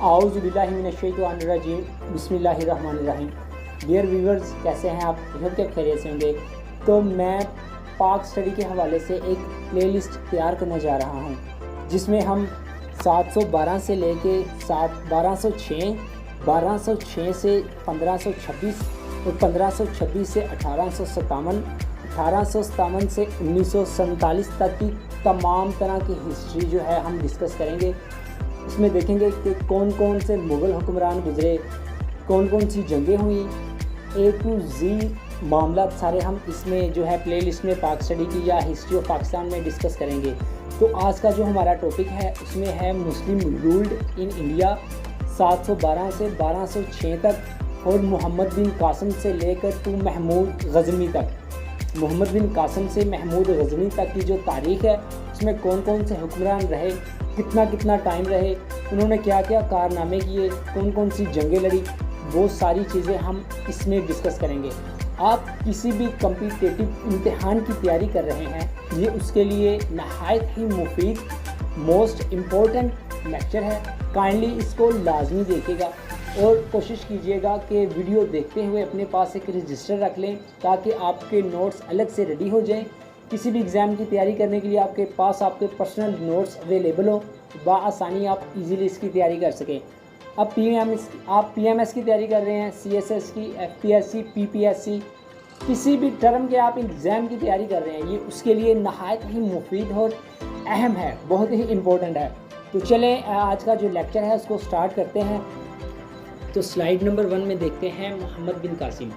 اعوذ باللہ من الشیطان الرجیم بسم اللہ الرحمن الرحیم۔ ڈیئر ویورز، کیسے ہیں آپ؟ بہت کے خیریت سے ہوں گے۔ تو میں پاک اسٹڈی کے حوالے سے ایک پلے لسٹ تیار کرنے جا رہا ہوں جس میں ہم 712 سے لے کے 1206، 1206 سے 1526 اور 1526 سے 1857، 1857 سے 1947 تک کی تمام طرح کی ہسٹری جو ہے ہم ڈسکس کریں گے۔ اس میں دیکھیں گے کہ کون کون سے مغل حکمران گزرے، کون کون سی جنگیں ہوئیں، اے ٹو زی معاملات سارے ہم اس میں جو ہے پلے لسٹ میں پاک اسٹڈی کی یا ہسٹری آف پاکستان میں ڈسکس کریں گے۔ تو آج کا جو ہمارا ٹاپک ہے اس میں ہے مسلم رولڈ ان انڈیا 712 سے 1206 تک، اور محمد بن قاسم سے لے کر تو محمود غزنوی تک۔ محمد بن قاسم سے محمود غزنوی تک کی جو تاریخ ہے اس میں کون کون سے حکمران رہے، کتنا ٹائم رہے، انہوں نے کیا کیا کارنامے کیے، کون کون سی جنگیں لڑی، وہ ساری چیزیں ہم اس میں ڈسکس کریں گے۔ آپ کسی بھی کمپیٹیٹیو امتحان کی تیاری کر رہے ہیں، یہ اس کے لیے نہایت ہی مفید موسٹ امپورٹنٹ لیکچر ہے۔ کائنڈلی اس کو لازمی دیکھے گا اور کوشش کیجیے گا کہ ویڈیو دیکھتے ہوئے اپنے پاس ایک رجسٹر رکھ لیں تاکہ آپ کے نوٹس الگ سے ریڈی ہو جائیں۔ کسی بھی ایگزام کی تیاری کرنے کے لیے آپ کے پاس آپ کے پرسنل نوٹس اویلیبل ہوں، بآسانی آپ ایزیلی اس کی تیاری کر سکیں۔ اب آپ پی ایم ایس کی تیاری کر رہے ہیں، سی ایس ایس کی، ایف پی ایس سی، پی پی ایس سی، کسی بھی ٹرم کے آپ ایگزام کی تیاری کر رہے ہیں، یہ اس کے لیے نہایت ہی مفید اور اہم ہے، بہت ہی امپورٹنٹ ہے۔ تو چلیں آج کا جو لیکچر ہے اس کو سٹارٹ کرتے ہیں۔ تو سلائیڈ نمبر 1 میں دیکھتے ہیں محمد بن قاسم۔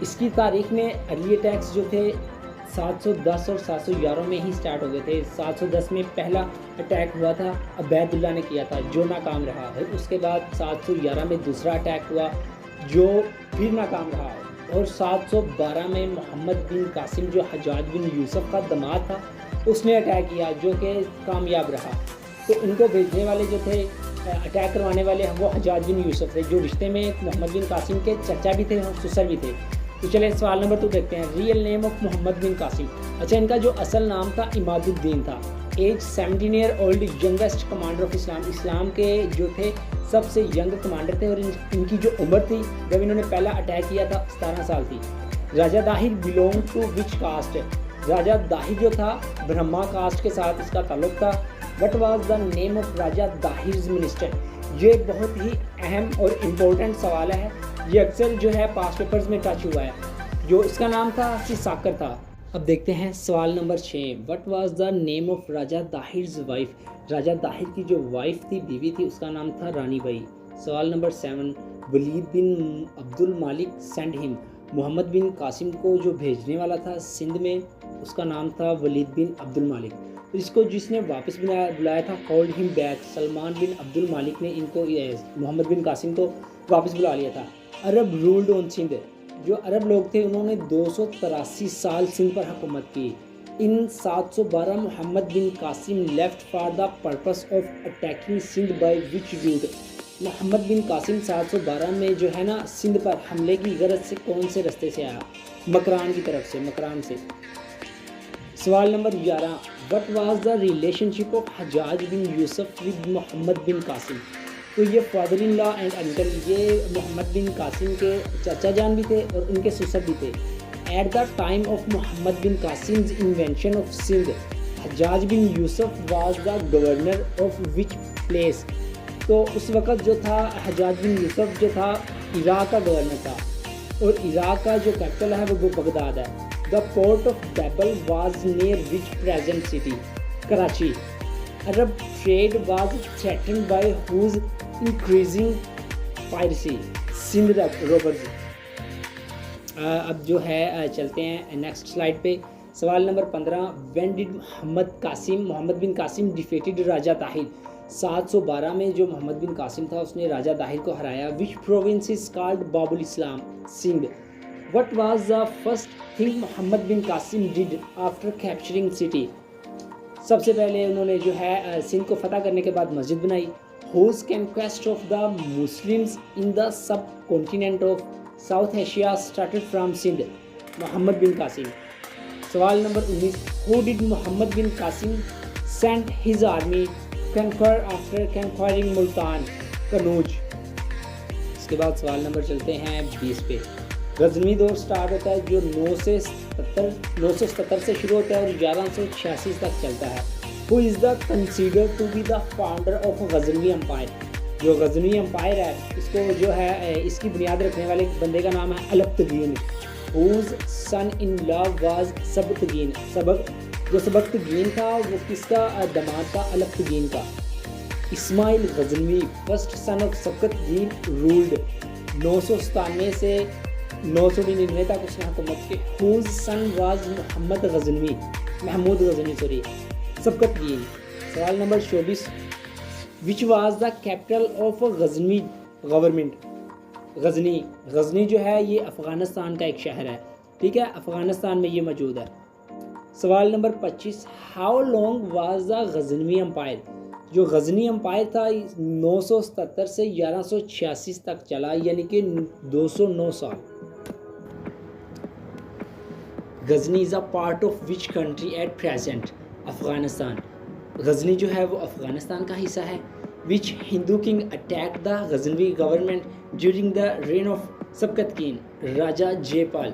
اس کی تاریخ میں ارلی اٹیکس جو تھے 710 اور 711 میں ہی سٹارٹ ہو گئے تھے۔ 710 میں پہلا اٹیک ہوا تھا، عبید اللہ نے کیا تھا جو ناکام رہا، اس کے بعد 711 میں دوسرا اٹیک ہوا جو پھر ناکام رہا، اور 712 میں محمد بن قاسم جو حجاج بن یوسف کا داماد تھا اس نے اٹیک کیا جو کہ کامیاب رہا۔ تو ان کو بھیجنے والے جو تھے، اٹیک کروانے والے وہ حجاج بن یوسف تھے جو رشتے میں محمد بن قاسم کے چچا بھی تھے اور سسر بھی تھے۔ تو چلیں سوال نمبر 2 دیکھتے ہیں، real name of Muhammad bin Qasim. اچھا، ان کا جو اصل نام تھا عماد الدین تھا۔ Age 17 year old, youngest commander of Islam, اسلام کے جو تھے سب سے ینگ کمانڈر تھے، اور ان کی جو عمر تھی جب انہوں نے پہلا اٹیک کیا تھا 17 سال تھی۔ Raja Dahir belong to which caste? Raja Dahir جو تھا برہما کاسٹ کے ساتھ اس کا تعلق تھا۔ What was the name of Raja Dahir's minister? یہ بہت ہی اہم اور امپورٹنٹ سوال ہے، یہ اکثر جو ہے پاس پیپرز میں ٹچ ہوا ہے۔ جو اس کا نام تھا ساکر تھا۔ اب دیکھتے ہیں سوال نمبر 6، what was the name of Raja Dahir's wife? Raja Dahir کی جو وائف تھی، بیوی تھی، اس کا نام تھا رانی بائی۔ سوال نمبر 7، ولید بن عبد المالک سینڈ ہم؟ محمد بن قاسم کو جو بھیجنے والا تھا سندھ میں اس کا نام تھا ولید بن عبد المالک۔ اس کو جس نے واپس بلایا تھا کالڈ ہم بیک، سلمان بن عبد المالک نے ان کو محمد بن قاسم کو واپس بلا لیا تھا۔ عرب رولڈ آن سندھ؟ جو عرب لوگ تھے انہوں نے 283 سال سندھ پر حکومت کی۔ In 712 Muhammad bin Qasim left for the purpose of attacking Sindh by which route? Muhammad bin Qasim 712 میں جو ہے نا سندھ پر حملے کی غرض سے کون سے رستے سے آیا؟ مکران کی طرف سے، مکران سے۔ سوال نمبر 11، what was the relationship of Hajjaj bin Yusuf with Muhammad bin Qasim? تو یہ father in law and uncle, یہ محمد بن قاسم کے چچا جان بھی تھے اور ان کے سسر بھی تھے۔ At the time of Muhammad bin Qasim's invention of Sindh, Hajjaj bin Yusuf was the governor of which place? تو اس وقت جو تھا حجاج بن یوسف جو تھا عراق کا گورنر تھا، اور عراق کا جو کیپٹل ہے وہ بغداد ہے۔ The port of Debal was near which present city? Karachi. Arab trade was threatened by whose increasing piracy? Sindh robbers. اب جو ہے چلتے ہیں نیکسٹ سلائیڈ پہ۔ سوال نمبر 15، when did Muhammad bin Qasim defeated Raja Dahir? 712 میں جو محمد بن قاسم تھا اس نے راجہ داہر کو ہرایا۔ وچ province is called Bab al-Islam? Sindh. What was the first thing Muhammad bin Qasim did after capturing city? سب سے پہلے انہوں نے جو ہے سندھ کو فتح کرنے کے بعد مسجد بنائی۔ Whose conquest of the Muslims in the subcontinent of South Asia started from Sindh? Muhammad bin Qasim. سوال نمبر 19، who did Muhammad bin Qasim send his army conquer after conquering Multan Kannauj. اس کے بعد سوال نمبر چلتے ہیں 20 پہ. غزنوی دور سٹارٹ ہوتا ہے جو 977 سے شروع ہوتا ہے اور 1186 تک چلتا ہے. Who is the considered to be the founder of Ghaznavi empire؟ جو غزنوی امپائر ہے اس کو جو ہے اس کی بنیاد رکھنے والے بندے کا نام ہے الپتگین. whose son in law was Sabuktigin. جو سبکتگین تھا وہ کس کا داماد تھا؟ الپتگین کا. Ismail Ghaznavi first son of Sabuktigin ruled 997 سے 999 تک اس نے حکومت کی. whose son was Mahmood Ghaznavi Sabuktigin. سوال number 24. which was the capital of Ghaznavi government? Ghazni جو ہے یہ افغانستان کا ایک شہر ہے. ٹھیک ہے، افغانستان میں یہ موجود ہے. سوال number 25. how long was the Ghaznavi empire؟ جو غزنی امپائر تھا 977 سے 1186 تک چلا، یعنی کہ 209 سال. Ghazni is a part of which country at present? Afghanistan. Ghazni جو ہے وہ افغانستان کا حصہ ہے. Which Hindu king attack the Ghaznavi government during the reign of Sabuktigin? Raja Jai Pal.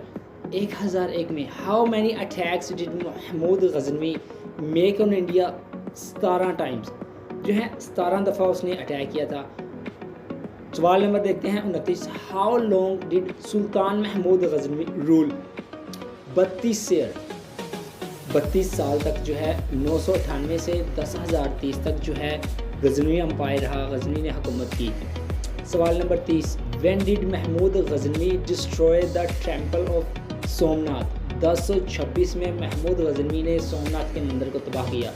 1001 میں. How many attacks did Mahmud Ghaznavi make on India? 17 times. جو ہے 17 دفعہ اس نے اٹیک کیا تھا. سوال نمبر دیکھتے ہیں 29. How long did Sultan Mahmud Ghaznavi rule? 32 سال تک جو ہے 998 سے 10,030 تک جو ہے غزنوی امپائر رہا، غزنوی نے حکومت کی. سوال نمبر 30. When did Mahmud Ghaznavi destroy the temple of Somnath? 1026 میں محمود غزنوی نے سومناتھ کے مندر کو تباہ کیا.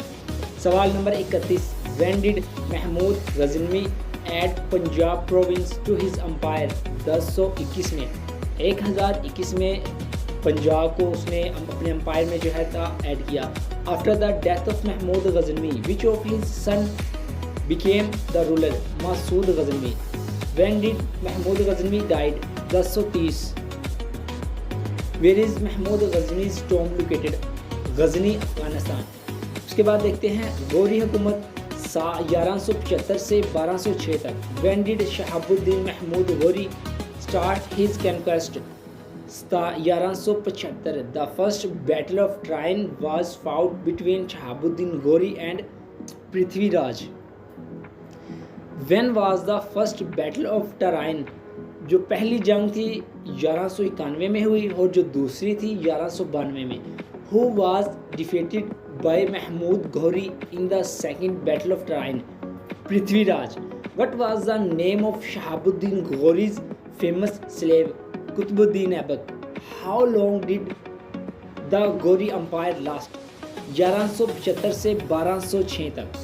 سوال نمبر 31. When did Mahmud Ghaznavi add Punjab province to his empire? 1021 میں. 1021 میں پنجاب کو اس نے اپنے امپائر میں جو ہے ایڈ کیا. After the death of Mahmud Ghaznavi which of his son became the ruler? Masud Ghaznavi. When did Mahmud Ghaznavi died? 1030. Where is Mahmud Ghaznavi's tomb located? Ghazni, Afghanistan. اس کے بعد دیکھتے ہیں غوری حکومت 1175 سے 1206 تک. When did Shahabuddin Mahmud Ghori start his conquest? 1175. The first battle of Tarain was fought between Shahabuddin Ghori and Prithvi Raj. When was the first battle of Tarain? جو پہلی جنگ تھی 1191 میں ہوئی اور جو دوسری تھی 1192 میں. Who was defeated by Mahmud Ghori in the second battle of Tarain? Prithvi Raj. What was the name of Shahabuddin Ghori's famous slave? Qutbuddin Aibak. How long did the Ghori empire last? 1175 سے 1206 تک.